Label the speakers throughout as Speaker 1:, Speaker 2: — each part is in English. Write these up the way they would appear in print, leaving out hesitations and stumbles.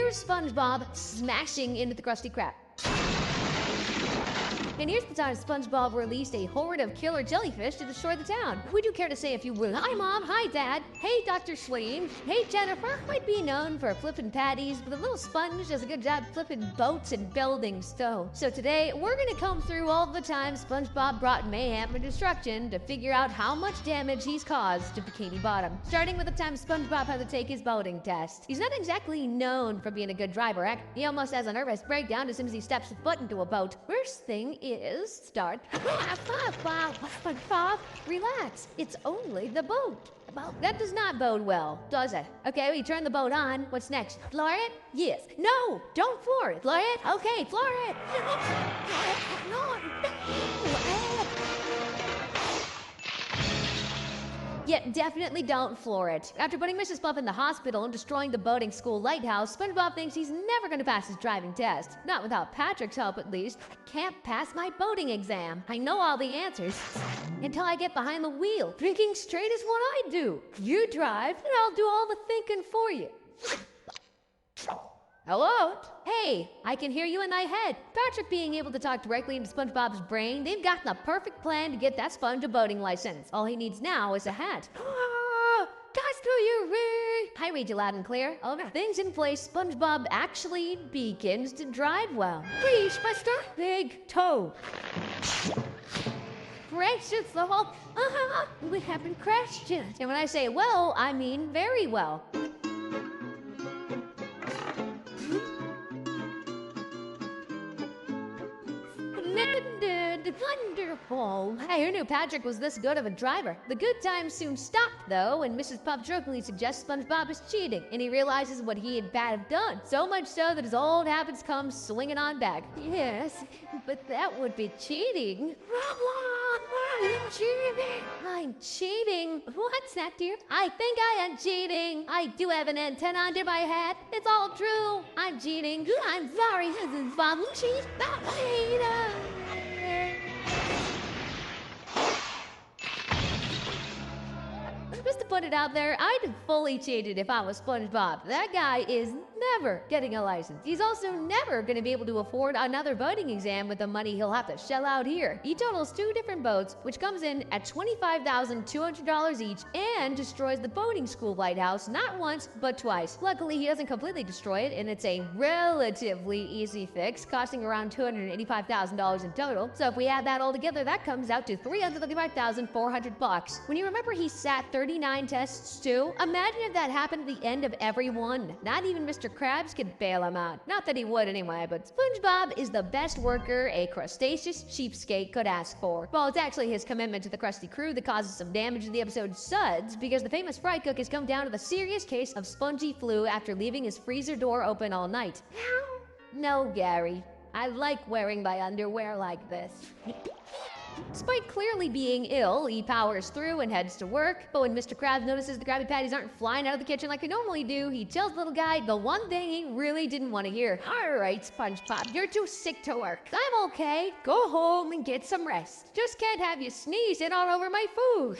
Speaker 1: here's SpongeBob smashing into the Krusty Krab. And here's the time SpongeBob released a horde of killer jellyfish to destroy the town. Would you care to say a few words? Hi, Mom. Hi, Dad. Hey, Dr. Swain. Hey, Jennifer. Might be known for flipping patties, but the little sponge does a good job flipping boats and buildings, too. So today, we're gonna comb through all the times SpongeBob brought mayhem and destruction to figure out how much damage he's caused to Bikini Bottom. Starting with the time SpongeBob had to take his boating test. He's not exactly known for being a good driver. He almost has a nervous breakdown as soon as he steps foot into a boat. First thing is start. SpongeBob, relax. It's only the boat. Well, that does not bode well, does it? Okay, we turn the boat on. What's next? Floor it? Yes. No, don't floor it. Floor it? Okay, floor it. Yeah, definitely don't floor it. After putting Mrs. Puff in the hospital and destroying the boating school lighthouse, SpongeBob thinks he's never gonna pass his driving test. Not without Patrick's help, at least. I can't pass my boating exam. I know all the answers until I get behind the wheel. Thinking straight is what I do. You drive, and I'll do all the thinking for you. Hello? Hey, I can hear you in my head. Patrick being able to talk directly into SpongeBob's brain, they've gotten the perfect plan to get that sponge a boating license. All he needs now is a hat. Guys, do you read? I read you loud and clear. All the things in place, SpongeBob actually begins to drive well. Please, Mister Big Toe. Precious the whole, we haven't crashed yet. And when I say well, I mean very well. Wonderful. Hey, who knew Patrick was this good of a driver? The good times soon stop, though, when Mrs. Puff jokingly suggests SpongeBob is cheating, and he realizes what he had bad have done. So much so that his old habits come swinging on back. Yes, but that would be cheating. I'm cheating. I'm cheating. What's that, dear? I think I am cheating. I do have an antenna under my hat. It's all true. I'm cheating. I'm sorry, Mrs. Bob. She's not cheating. Just to put it out there, I'd have fully cheated if I was SpongeBob. That guy is never getting a license. He's also never going to be able to afford another boating exam with the money he'll have to shell out here. He totals 2 different boats, which comes in at $25,200 each and destroys the boating school lighthouse not once, but twice. Luckily, he doesn't completely destroy it, and it's a relatively easy fix, costing around $285,000 in total. So if we add that all together, that comes out to $335,400. When you remember he sat 39 tests too, imagine if that happened at the end of every one. Not even Mr. Krabs could bail him out. Not that he would anyway, but SpongeBob is the best worker a crustaceous cheapskate could ask for. Well, it's actually his commitment to the Krusty crew that causes some damage in the episode Suds, because the famous fry cook has come down with a serious case of spongy flu after leaving his freezer door open all night. No, Gary. I like wearing my underwear like this. Despite clearly being ill, he powers through and heads to work, but when Mr. Krabs notices the Krabby Patties aren't flying out of the kitchen like they normally do, he tells the little guy the one thing he really didn't want to hear. Alright, SpongeBob, you're too sick to work. I'm okay. Go home and get some rest. Just can't have you sneezing all over my food.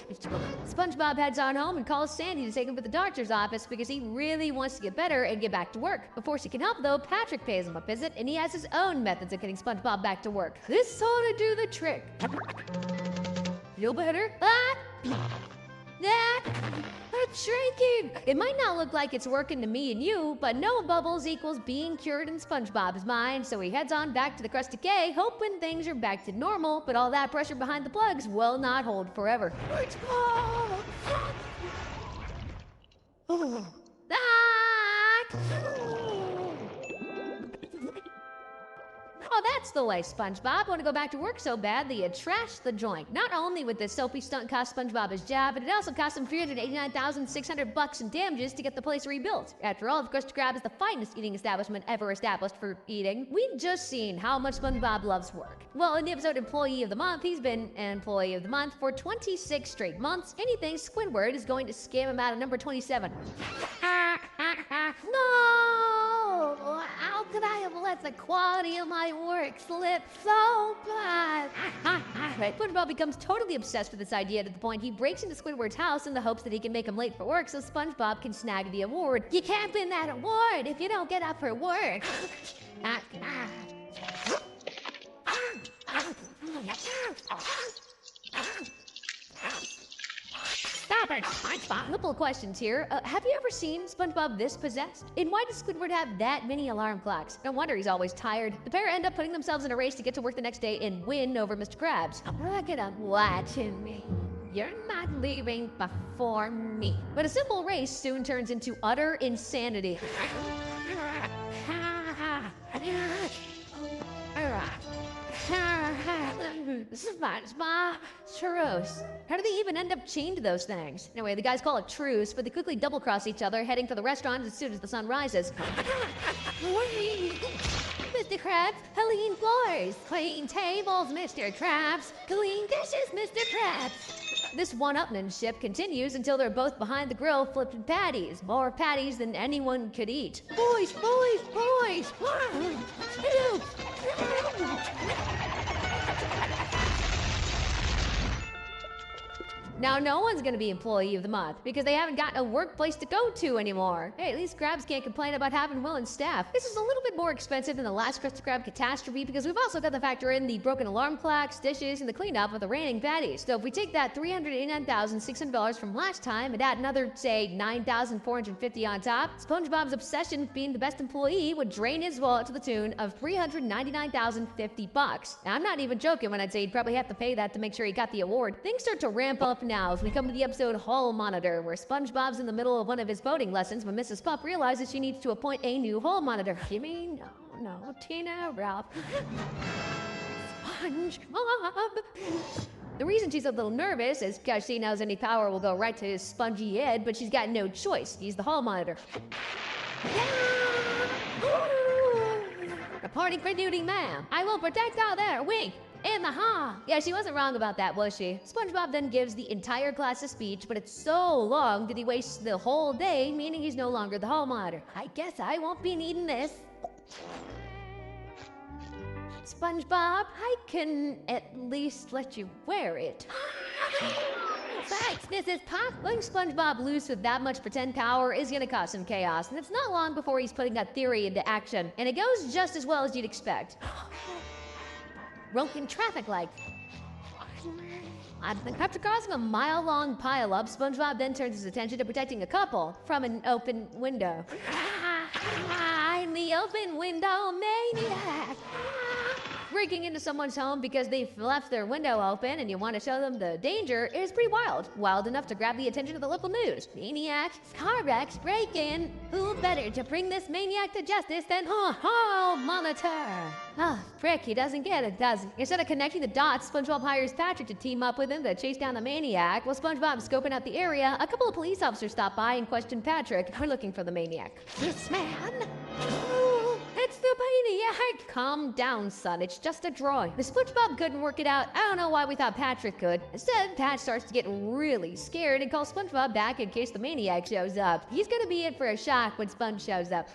Speaker 1: SpongeBob heads on home and calls Sandy to take him to the doctor's office because he really wants to get better and get back to work. Before she can help though, Patrick pays him a visit and he has his own methods of getting SpongeBob back to work. This ought to do the trick. Feel better? It's shrinking. It might not look like it's working to me and you, but no bubbles equals being cured in SpongeBob's mind, so he heads on back to the Krusty K, hoping things are back to normal, but all that pressure behind the plugs will not hold forever. Oh, that's the way, SpongeBob. Want to go back to work so bad that you trashed the joint. Not only would this soapy stunt cost SpongeBob his job, but it also cost him $389,600 in damages to get the place rebuilt. After all, the Krusty Krab is the finest eating establishment ever established for eating. We've just seen how much SpongeBob loves work. Well, in the episode Employee of the Month, he's been Employee of the Month for 26 straight months, and he thinks Squidward is going to scam him out of number 27. No! How could I have let the quality of my work slipped so bad. Right. SpongeBob becomes totally obsessed with this idea to the point he breaks into Squidward's house in the hopes that he can make him late for work so SpongeBob can snag the award. You can't win that award if you don't get up for work. Stop it, SpongeBob. Couple of questions here. Have you ever seen SpongeBob this possessed? And why does Squidward have that many alarm clocks? No wonder he's always tired. The pair end up putting themselves in a race to get to work the next day and win over Mr. Krabs. Look at him watching me. You're not leaving before me. But a simple race soon turns into utter insanity. SpongeBob, truce. How do they even end up chained to those things? Anyway, the guys call it truce, but they quickly double-cross each other, heading for the restaurant as soon as the sun rises. Mr. Krabs, clean floors, clean tables, Mr. Krabs, clean dishes, Mr. Krabs. This one-upmanship continues until they're both behind the grill flipping patties. More patties than anyone could eat. Boys, boys, boys! Now, no one's gonna be Employee of the Month because they haven't got a workplace to go to anymore. Hey, at least Krabs can't complain about having willing staff. This is a little bit more expensive than the last Krusty Krab catastrophe because we've also got to factor in the broken alarm clocks, dishes, and the cleanup of the raining patties. So if we take that $389,600 from last time and add another, say, $9,450 on top, SpongeBob's obsession with being the best employee would drain his wallet to the tune of $399,050. Now, I'm not even joking when I'd say he'd probably have to pay that to make sure he got the award. Things start to ramp up now as we come to the episode Hall Monitor, where SpongeBob's in the middle of one of his boating lessons when Mrs. Puff realizes she needs to appoint a new hall monitor. You mean, no, Tina, Ralph. SpongeBob. The reason she's a little nervous is because she knows any power will go right to his spongy head, but she's got no choice. He's the hall monitor. Reporting for duty, ma'am. I will protect all there. Wink. In the hall. Yeah, she wasn't wrong about that, was she? SpongeBob then gives the entire class a speech, but it's so long that he wastes the whole day, meaning he's no longer the hall monitor. I guess I won't be needing this. SpongeBob, I can at least let you wear it. Thanks, Mrs. Puff. Letting SpongeBob loose with that much pretend power is gonna cause some chaos, and it's not long before he's putting that theory into action, and it goes just as well as you'd expect. Broken traffic lights. After causing a mile-long pile-up, SpongeBob then turns his attention to protecting a couple from an open window. I'm the open window maniac. Breaking into someone's home because they've left their window open and you want to show them the danger is pretty wild. Wild enough to grab the attention of the local news. Maniac, car wrecks, break-in. Who better to bring this maniac to justice than Hall Monitor? Ah, frick, he doesn't get it, does he? Instead of connecting the dots, SpongeBob hires Patrick to team up with him to chase down the maniac. While SpongeBob's scoping out the area, a couple of police officers stop by and question Patrick. We're looking for the maniac. This man? It's the maniac! Calm down, son. It's just a drawing. The SpongeBob couldn't work it out. I don't know why we thought Patrick could. Instead, Pat starts to get really scared and calls SpongeBob back in case the maniac shows up. He's gonna be in for a shock when Sponge shows up.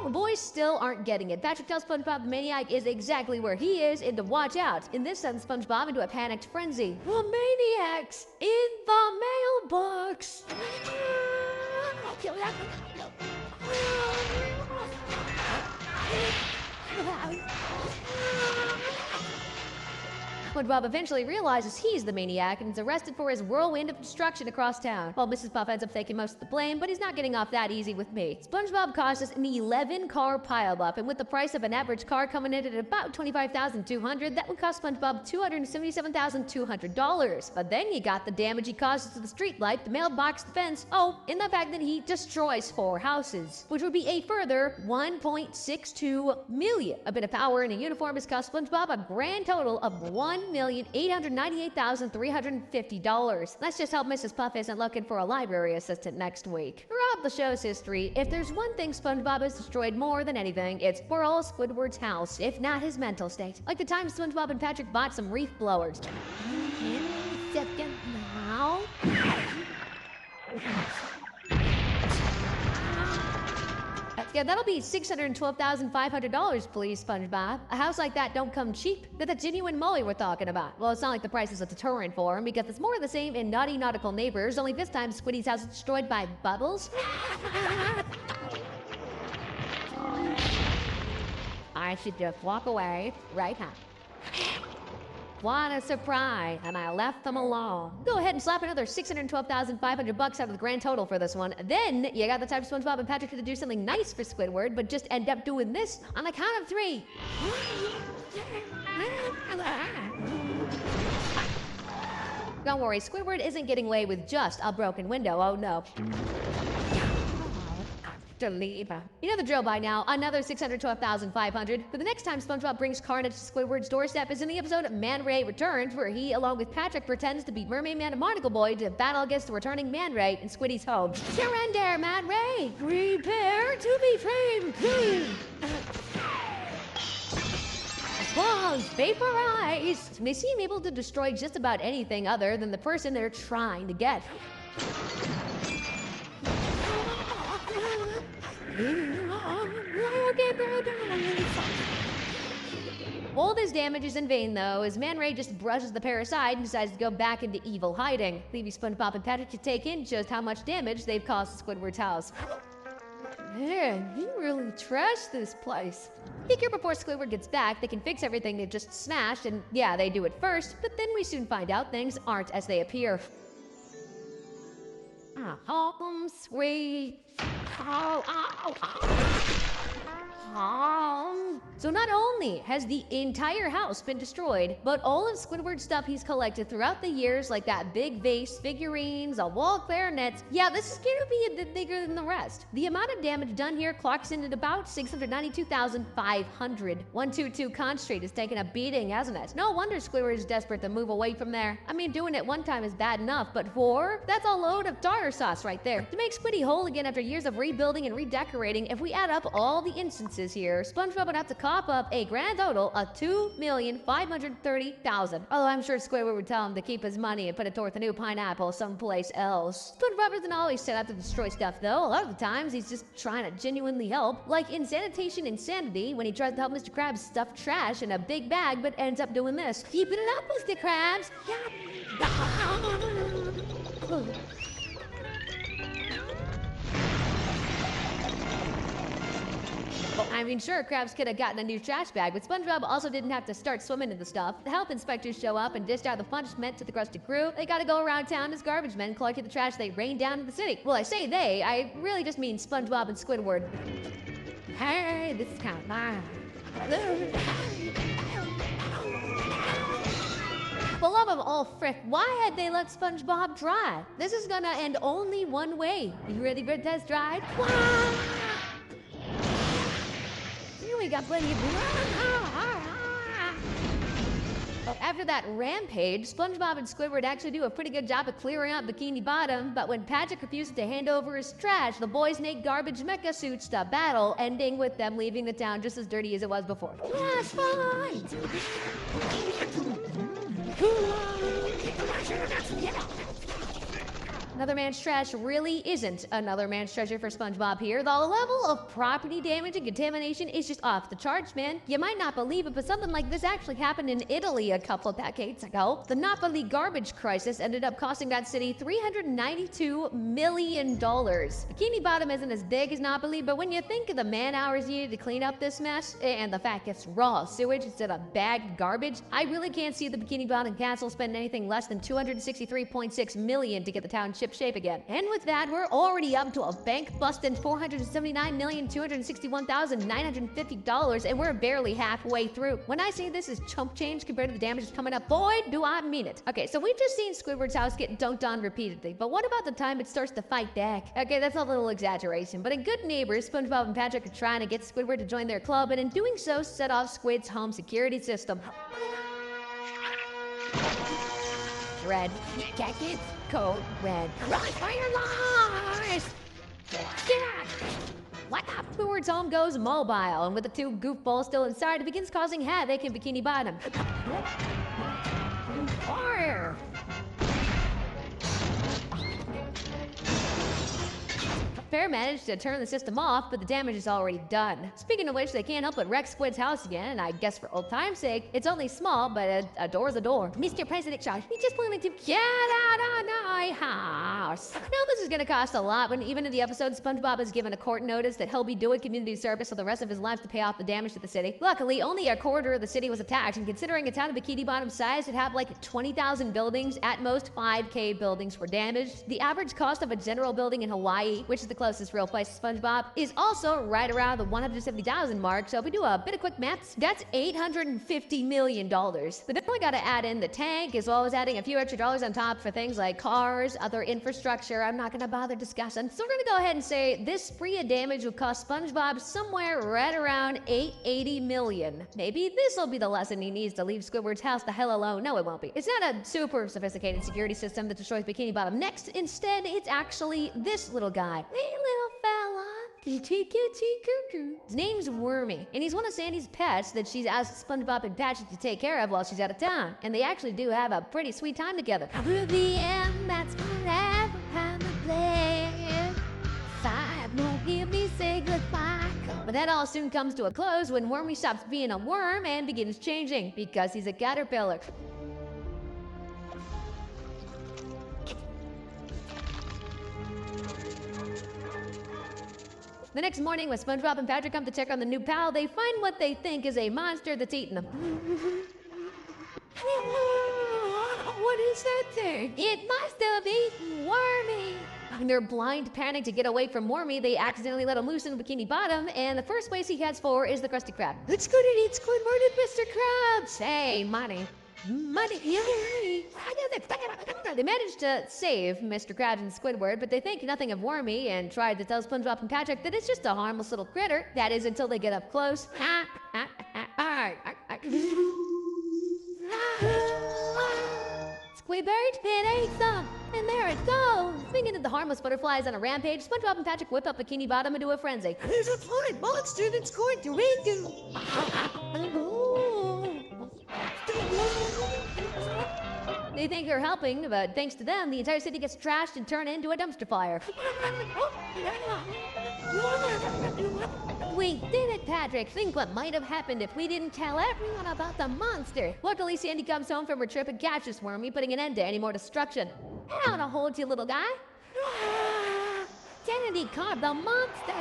Speaker 1: The boys still aren't getting it. Patrick tells SpongeBob the maniac is exactly where he is and to watch out. And this sends SpongeBob into a panicked frenzy. The maniac's in the mailbox. SpongeBob eventually realizes he's the maniac and is arrested for his whirlwind of destruction across town. While Mrs. Puff ends up taking most of the blame, but he's not getting off that easy with me. SpongeBob caused us an 11-car pileup, and with the price of an average car coming in at about $25,200, that would cost SpongeBob $277,200. But then you got the damage he causes to the streetlight, the mailbox, the fence, and the fact that he destroys 4 houses, which would be a further $1.62 million. A bit of power in a uniform has cost SpongeBob a grand total of $1,898,350. Let's just hope Mrs. Puff isn't looking for a library assistant next week. Throughout the show's history, if there's one thing SpongeBob has destroyed more than anything, it's poor old Squidward's house, if not his mental state. Like the time SpongeBob and Patrick bought some reef blowers. Now, Yeah, that'll be $612,500, please, SpongeBob. A house like that don't come cheap. They're the genuine Molly we're talking about. Well, it's not like the price is a deterrent for him, because it's more of the same in Naughty Nautical Neighbors, only this time Squiddy's house is destroyed by bubbles. I should just walk away right now. What a surprise, and I left them alone. Go ahead and slap another $612,500 out of the grand total for this one. Then you got the type of SpongeBob and Patrick to do something nice for Squidward, but just end up doing this on the count of 3. Don't worry, Squidward isn't getting away with just a broken window, oh no. You know the drill by now, another $612,500. But the next time SpongeBob brings carnage to Squidward's doorstep is in the episode Man Ray Returns, where he, along with Patrick, pretends to be Mermaid Man and Monocle Boy to battle against the returning Man Ray in Squiddy's home. Surrender, Man Ray! Prepare to be framed! Walls vaporized! They seem able to destroy just about anything other than the person they're trying to get. All this damage is in vain, though, as Man Ray just brushes the pair aside and decides to go back into evil hiding, leaving SpongeBob and Patrick to take in just how much damage they've caused to Squidward's house. Man, you really trashed this place. Figure before Squidward gets back, they can fix everything they just smashed, and yeah, they do it first, but then we soon find out things aren't as they appear. Home sweet. So not only has the entire house been destroyed, but all of Squidward's stuff he's collected throughout the years, like that big vase, figurines, a wall of clarinets, yeah, this is gonna be a bit bigger than the rest. The amount of damage done here clocks in at about 692,500. 122 Con Street is taking a beating, hasn't it? No wonder Squidward is desperate to move away from there. I mean, doing it one time is bad enough, but 4? That's a load of tartar sauce right there. To make Squiddy whole again after years of rebuilding and redecorating, if we add up all the instances here, SpongeBob would have to cough up a grand total of $2,530,000. Although I'm sure Squidward would tell him to keep his money and put it toward the new pineapple someplace else. SpongeBob isn't always set up to destroy stuff, though. A lot of the times he's just trying to genuinely help, like in Sanitation Insanity, when he tries to help Mr. Krabs stuff trash in a big bag but ends up doing this. Keep it up, Mr. Krabs! I mean, sure, Krabs could have gotten a new trash bag, but SpongeBob also didn't have to start swimming in the stuff. The health inspectors show up and dish out the punishment to the Krusty Crew. They gotta go around town as garbage men collecting the trash they rain down in the city. Well, I say they, I really just mean SpongeBob and Squidward. Hey, this is kind of mine. For love of all frick, why had they let SpongeBob dry? This is gonna end only one way. You ready for a test drive? We got plenty of... After that rampage, SpongeBob and Squidward actually do a pretty good job of clearing out Bikini Bottom, but when Patrick refuses to hand over his trash, the boys make garbage mecha suits to battle, ending with them leaving the town just as dirty as it was before. That's fine! Another man's trash really isn't another man's treasure for SpongeBob here. The level of property damage and contamination is just off the charts, man. You might not believe it, but something like this actually happened in Italy a couple of decades ago. The Napoli garbage crisis ended up costing that city $392 million. Bikini Bottom isn't as big as Napoli, but when you think of the man-hours needed to clean up this mess, and the fact it's raw sewage instead of bagged garbage, I really can't see the Bikini Bottom Council spending anything less than $263.6 million to get the town ship shape again. And with that, we're already up to a bank-busting $479,261,950, and we're barely halfway through. When I say this is chump change compared to the damage that's coming up, boy, do I mean it. Okay, so we've just seen Squidward's house get dunked on repeatedly, but what about the time it starts to fight back? Okay, that's a little exaggeration, but in Good Neighbors, SpongeBob and Patrick are trying to get Squidward to join their club, and in doing so, set off Squid's home security system. Red jacket, coat, red. Run for your lives! Yeah! What up? Squidward's home goes mobile, and with the two goofballs still inside, it begins causing havoc in Bikini Bottom. Fire! pair managed to turn the system off, but the damage is already done. Speaking of which, they can't help but wreck Squid's house again, and I guess for old time's sake, it's only small, but a door's a door. Mr. President Shaw, we just wanted to get out of my house. Now this is gonna cost a lot, when even in the episode, SpongeBob is given a court notice that he'll be doing community service for the rest of his life to pay off the damage to the city. Luckily, only a quarter of the city was attacked, and considering a town of Bikini Bottom's size would have like 20,000 buildings, at most 5K buildings were damaged. The average cost of a general building in Hawaii, which is the closest real place to SpongeBob, is also right around the 170,000 mark, so if we do a bit of quick maths, that's $850 million. They definitely gotta add in the tank, as well as adding a few extra dollars on top for things like cars, other infrastructure I'm not gonna bother discussing. So we're gonna go ahead and say this spree of damage will cost SpongeBob somewhere right around $880 million. Maybe this'll be the lesson he needs to leave Squidward's house the hell alone. No, it won't be. It's not a super sophisticated security system that destroys Bikini Bottom next. Instead, it's actually this little guy. Hey, little fella. His name's Wormy, and he's one of Sandy's pets that she's asked SpongeBob and Patrick to take care of while she's out of town. And they actually do have a pretty sweet time together. Through the end, that's forever time to play. Five more, give me say goodbye. But that all soon comes to a close when Wormy stops being a worm and begins changing, because he's a caterpillar. The next morning, when SpongeBob and Patrick come to check on the new pal, they find what they think is a monster that's eaten them. What is that thing? It must have eaten Wormy. In their blind panic to get away from Wormy, they accidentally let him loose in Bikini Bottom, and the first place he heads for is the Krusty Krab. It's good to eat Squidward and Mr. Krabs. Hey, money. Money. They managed to save Mr. Krabs and Squidward, but they think nothing of Wormy and tried to tell SpongeBob and Patrick that it's just a harmless little critter. That is until they get up close. Squidward, it ate them, and there it goes. Speaking of the harmless butterflies on a rampage, SpongeBob and Patrick whip up Bikini Bottom into a frenzy. There's a flying monster that's going to eat you. They think they're helping, but thanks to them, the entire city gets trashed and turned into a dumpster fire. We did it, Patrick. Think what might have happened if we didn't tell everyone about the monster. Luckily, Sandy comes home from her trip and catches Wormy, putting an end to any more destruction. How to hold you, little guy? Sandy caught the monster.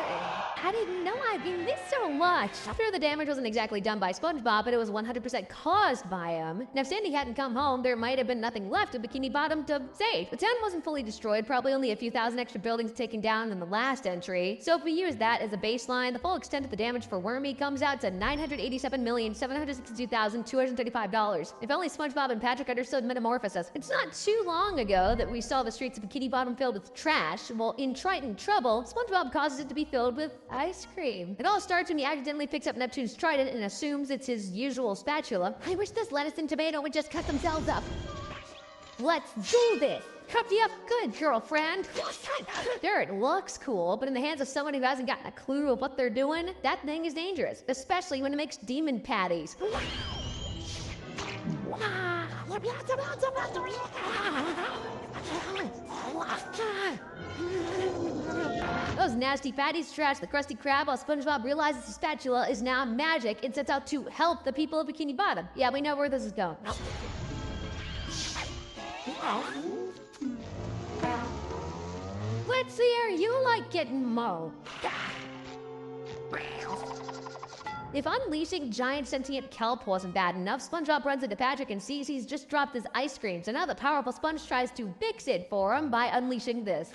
Speaker 1: I didn't know I'd been missed so much. Sure, the damage wasn't exactly done by SpongeBob, but it was 100% caused by him. Now, if Sandy hadn't come home, there might have been nothing left of Bikini Bottom to save. The town wasn't fully destroyed, probably only a few thousand extra buildings taken down in the last entry. So if we use that as a baseline, the full extent of the damage for Wormy comes out to $987,762,235. If only SpongeBob and Patrick understood metamorphosis. It's not too long ago that we saw the streets of Bikini Bottom filled with trash. Well, in Triton Trouble, SpongeBob causes it to be filled with ice cream. It all starts when he accidentally picks up Neptune's trident and assumes it's his usual spatula. I wish this lettuce and tomato would just cut themselves up. Let's do this. Cut you up good, girlfriend. Sure, it looks cool, but in the hands of someone who hasn't gotten a clue of what they're doing, that thing is dangerous, especially when it makes demon patties. Those nasty patties trash the Krusty Krab while SpongeBob realizes the spatula is now magic and sets out to help the people of Bikini Bottom. Yeah, we know where this is going. Let's see how you like getting mowed. If unleashing giant sentient kelp wasn't bad enough, SpongeBob runs into Patrick and sees he's just dropped his ice cream, so now the powerful Sponge tries to fix it for him by unleashing this.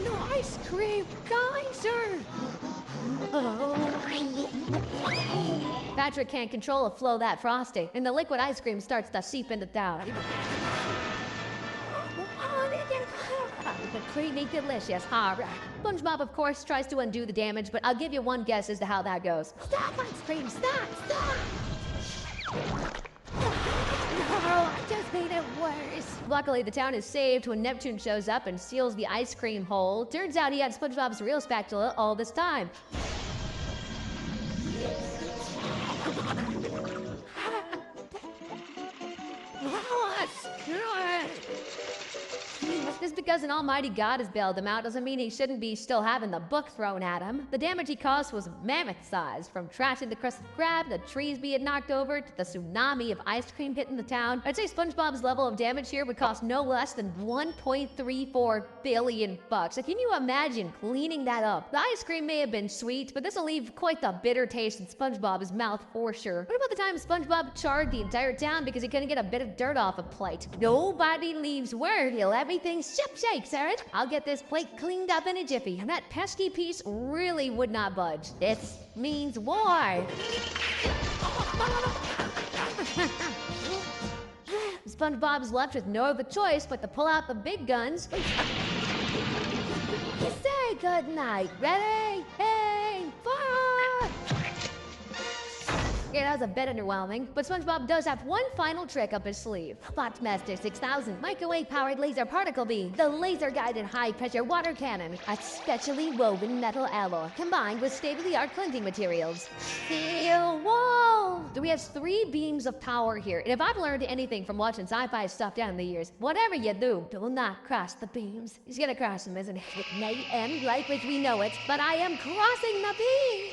Speaker 1: No ice cream, geyser! Patrick can't control the flow that frosty, and the liquid ice cream starts to seep into town. The creamy delicious, huh? SpongeBob, of course, tries to undo the damage, but I'll give you one guess as to how that goes. Stop, ice cream, stop! I just made it worse. Luckily, the town is saved when Neptune shows up and seals the ice cream hole. Turns out he had SpongeBob's real spatula all this time. This Just because an almighty god has bailed him out doesn't mean he shouldn't be still having the book thrown at him. The damage he caused was mammoth size, from trashing the Krusty Krab, the trees being knocked over, to the tsunami of ice cream hitting the town. I'd say SpongeBob's level of damage here would cost no less than $1.34 billion bucks. Can you imagine cleaning that up? The ice cream may have been sweet, but this will leave quite the bitter taste in SpongeBob's mouth for sure. What about the time SpongeBob charred the entire town because he couldn't get a bit of dirt off a plate? Nobody leaves word till everything's shipshape, Aaron. I'll get this plate cleaned up in a jiffy, and that pesky piece really would not budge. This means war. SpongeBob's left with no other choice but to pull out the big guns. Say goodnight. Ready? Hey, fire! Yeah, that was a bit underwhelming, but SpongeBob does have one final trick up his sleeve. Botmaster 6000 microwave-powered laser particle beam, the laser-guided high-pressure water cannon, a specially woven metal alloy combined with state-of-the-art cleansing materials. Steel wall! So we have 3 beams of power here, and if I've learned anything from watching sci-fi stuff down the years, whatever you do not cross the beams. He's gonna cross them, isn't he? It may end life as we know it, but I am crossing the beam!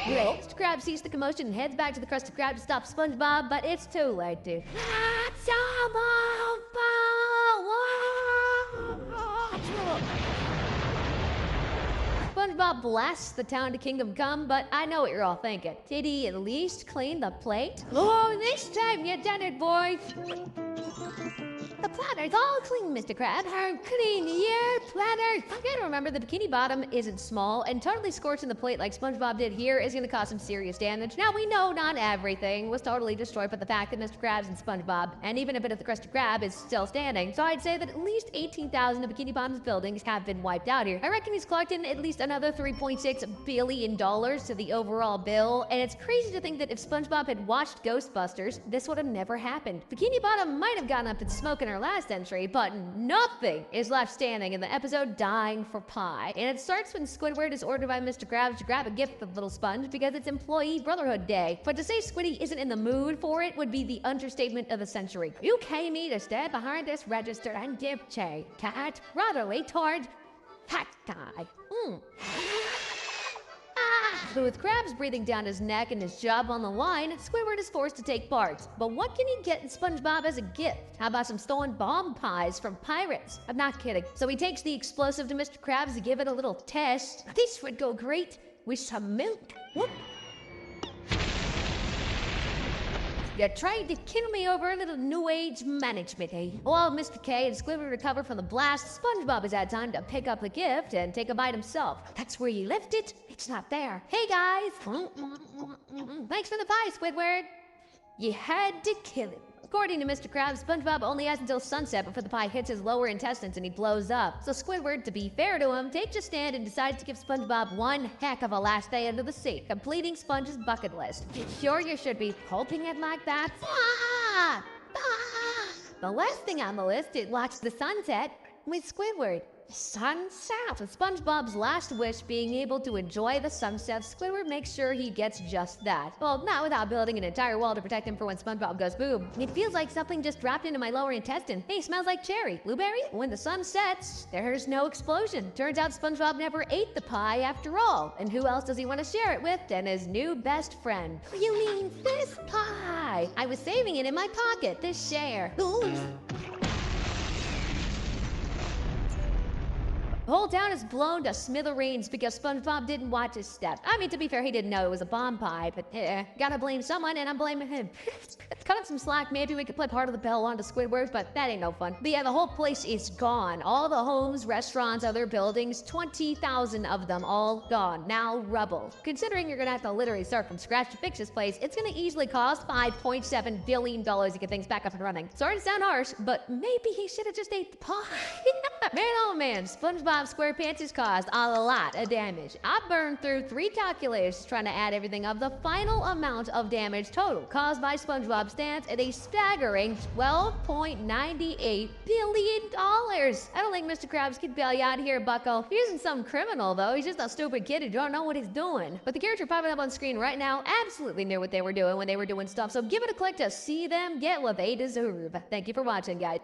Speaker 1: Mr. Krab sees the commotion and heads back to the Krusty Krab to stop SpongeBob, but it's too late, dude. SpongeBob blasts the town to Kingdom Come, but I know what you're all thinking. Did he at least clean the plate? Oh, this time you done it, boys! The platter's all clean, Mr. Krab. I'm clean, yeah, platter. I gotta remember the Bikini Bottom isn't small, and totally scorching the plate like SpongeBob did here is gonna cause some serious damage. Now, we know not everything was totally destroyed, but the fact that Mr. Krabs and SpongeBob, and even a bit of the Krusty Krab, is still standing. So I'd say that at least 18,000 of Bikini Bottom's buildings have been wiped out here. I reckon he's clocked in at least another $3.6 billion to the overall bill, and it's crazy to think that if SpongeBob had watched Ghostbusters, this would have never happened. Bikini Bottom might have gotten up to smoke in our last entry, but nothing is left standing in the episode Dying for Pie. And it starts when Squidward is ordered by Mr. Krabs to grab a gift for the little sponge because it's Employee Brotherhood Day. But to say Squiddy isn't in the mood for it would be the understatement of the century. You pay me to stand behind this register and give Che cat rotary toward that guy. But with Krabs breathing down his neck and his job on the line, Squidward is forced to take part. But what can he get in SpongeBob as a gift? How about some stolen bomb pies from pirates? I'm not kidding. So he takes the explosive to Mr. Krabs to give it a little test. This would go great with some milk. Whoop. You tried to kill me over a little new age management, eh? While Mr. K and Squidward recover from the blast, SpongeBob has had time to pick up the gift and take a bite himself. That's where you left it? It's not there. Hey guys! Thanks for the pie, Squidward! You had to kill him. According to Mr. Krabs, SpongeBob only has until sunset before the pie hits his lower intestines and he blows up. So Squidward, to be fair to him, takes a stand and decides to give SpongeBob one heck of a last day under the sea, completing Sponge's bucket list. You sure you should be hoping it like that? The last thing on the list is watch the sunset with Squidward. Sunset! With SpongeBob's last wish being able to enjoy the sunset, Squidward makes sure he gets just that. Well, not without building an entire wall to protect him for when SpongeBob goes boom. It feels like something just dropped into my lower intestine. Hey, smells like cherry. Blueberry? When the sun sets, there's no explosion. Turns out SpongeBob never ate the pie after all. And who else does he want to share it with than his new best friend? You mean this pie? I was saving it in my pocket to share. Ooh. The whole town is blown to smithereens because SpongeBob didn't watch his step. I mean, to be fair, he didn't know it was a bomb pie, but gotta blame someone, and I'm blaming him. Cut him some slack, maybe we could play part of the bell onto Squidward, but that ain't no fun. But yeah, the whole place is gone. All the homes, restaurants, other buildings, 20,000 of them all gone. Now rubble. Considering you're gonna have to literally start from scratch to fix this place, it's gonna easily cost $5.7 billion to get things back up and running. Sorry to sound harsh, but maybe he should have just ate the pie. Man, oh man, SpongeBob SquarePants has caused a lot of damage. I burned through 3 calculators trying to add everything up. The final amount of damage total caused by SpongeBob stands at a staggering $12.98 billion. I don't think Mr. Krabs could bail you out here, bucko. He isn't some criminal, though. He's just a stupid kid who don't know what he's doing. But the character popping up on screen right now absolutely knew what they were doing when they were doing stuff, so give it a click to see them get what they deserve. Thank you for watching, guys.